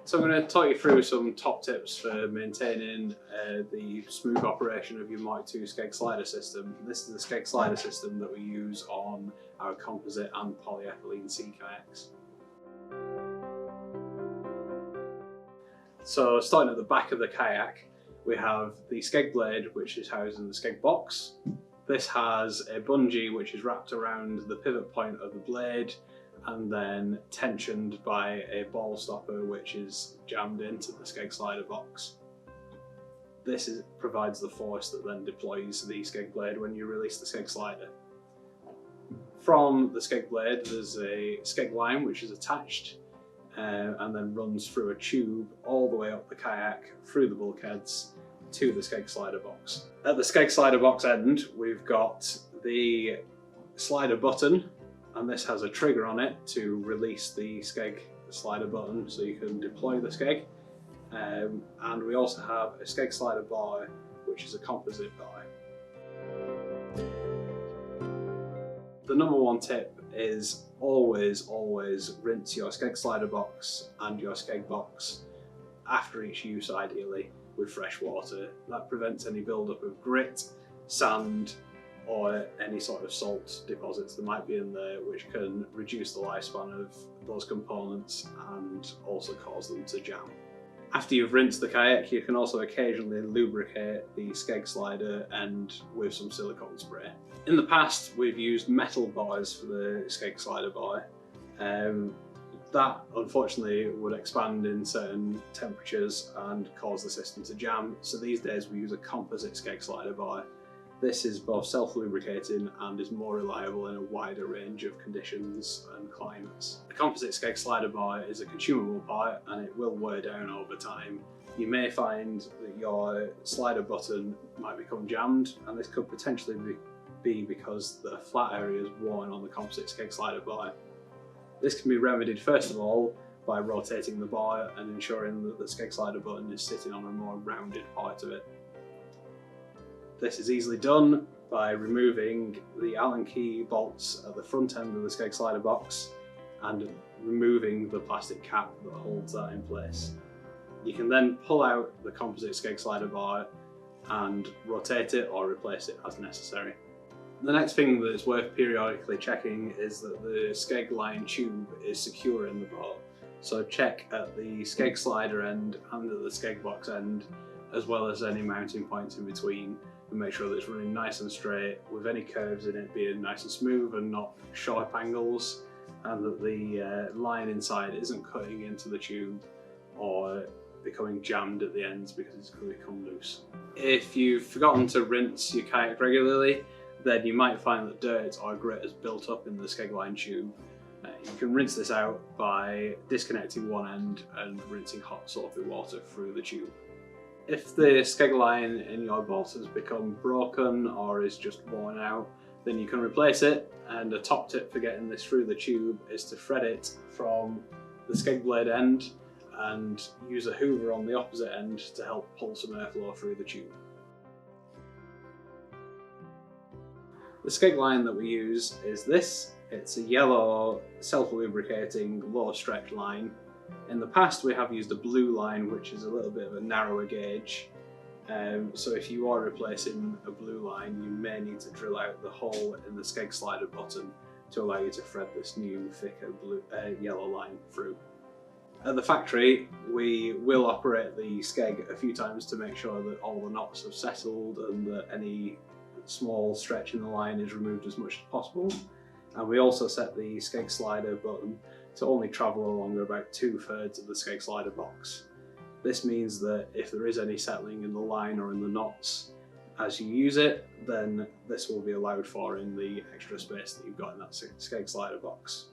So I'm going to talk you through some top tips for maintaining the smooth operation of your MKII Skeg slider system. This is the Skeg slider system that we use on our composite and polyethylene sea kayaks. So starting at the back of the kayak, we have the Skeg blade, which is housed in the Skeg box. This has a bungee which is wrapped around the pivot point of the blade and then tensioned by a ball stopper which is jammed into the Skeg slider box. This provides the force that then deploys the Skeg blade when you release the Skeg slider. From the Skeg blade there's a Skeg line which is attached and then runs through a tube all the way up the kayak, through the bulkheads, to the Skeg slider box. At the Skeg slider box end we've got the slider button, and this has a trigger on it to release the Skeg slider button so you can deploy the Skeg. And we also have a Skeg slider buoy, which is a composite buoy. The number one tip is always rinse your Skeg slider box and your Skeg box after each use, ideally with fresh water. That prevents any build-up of grit, sand, or any sort of salt deposits that might be in there, which can reduce the lifespan of those components and also cause them to jam. After you've rinsed the kayak, you can also occasionally lubricate the Skeg slider end with some silicone spray. In the past, we've used metal buoys for the Skeg slider buoy. That unfortunately would expand in certain temperatures and cause the system to jam, so these days we use a composite Skeg slider buoy. This is both self-lubricating and is more reliable in a wider range of conditions and climates. The composite Skeg slider buoy is a consumable buoy and it will wear down over time. You may find that your slider button might become jammed, and this could potentially be because the flat area is worn on the composite Skeg slider buoy. This can be remedied first of all by rotating the buoy and ensuring that the Skeg slider button is sitting on a more rounded part of it. This is easily done by removing the Allen key bolts at the front end of the Skeg slider box and removing the plastic cap that holds that in place. You can then pull out the composite Skeg slider buoy and rotate it or replace it as necessary. The next thing that's worth periodically checking is that the Skeg Line tube is secure in the boat. So check at the Skeg slider end and at the Skeg box end, as well as any mounting points in between, and make sure that it's running nice and straight, with any curves in it being nice and smooth and not sharp angles, and that the line inside isn't cutting into the tube or becoming jammed at the ends because it's going to become loose. If you've forgotten to rinse your kayak regularly, then you might find that dirt or grit has built up in the Skeg Line tube. You can rinse this out by disconnecting one end and rinsing hot soapy water through the tube. If the Skeg line in your boat has become broken or is just worn out, then you can replace it, and a top tip for getting this through the tube is to thread it from the Skeg blade end and use a hoover on the opposite end to help pull some airflow through the tube. The Skeg line that we use is this. It's a yellow self-lubricating low stretch line. In the past we have used a blue line, which is a little bit of a narrower gauge, so if you are replacing a blue line you may need to drill out the hole in the Skeg slider button to allow you to thread this new thicker yellow line through. At the factory we will operate the Skeg a few times to make sure that all the knots have settled and that any small stretch in the line is removed as much as possible, and we also set the Skeg slider button to only travel along about 2/3 of the Skeg slider box. This means that if there is any settling in the line or in the knots as you use it, then this will be allowed for in the extra space that you've got in that Skeg slider box.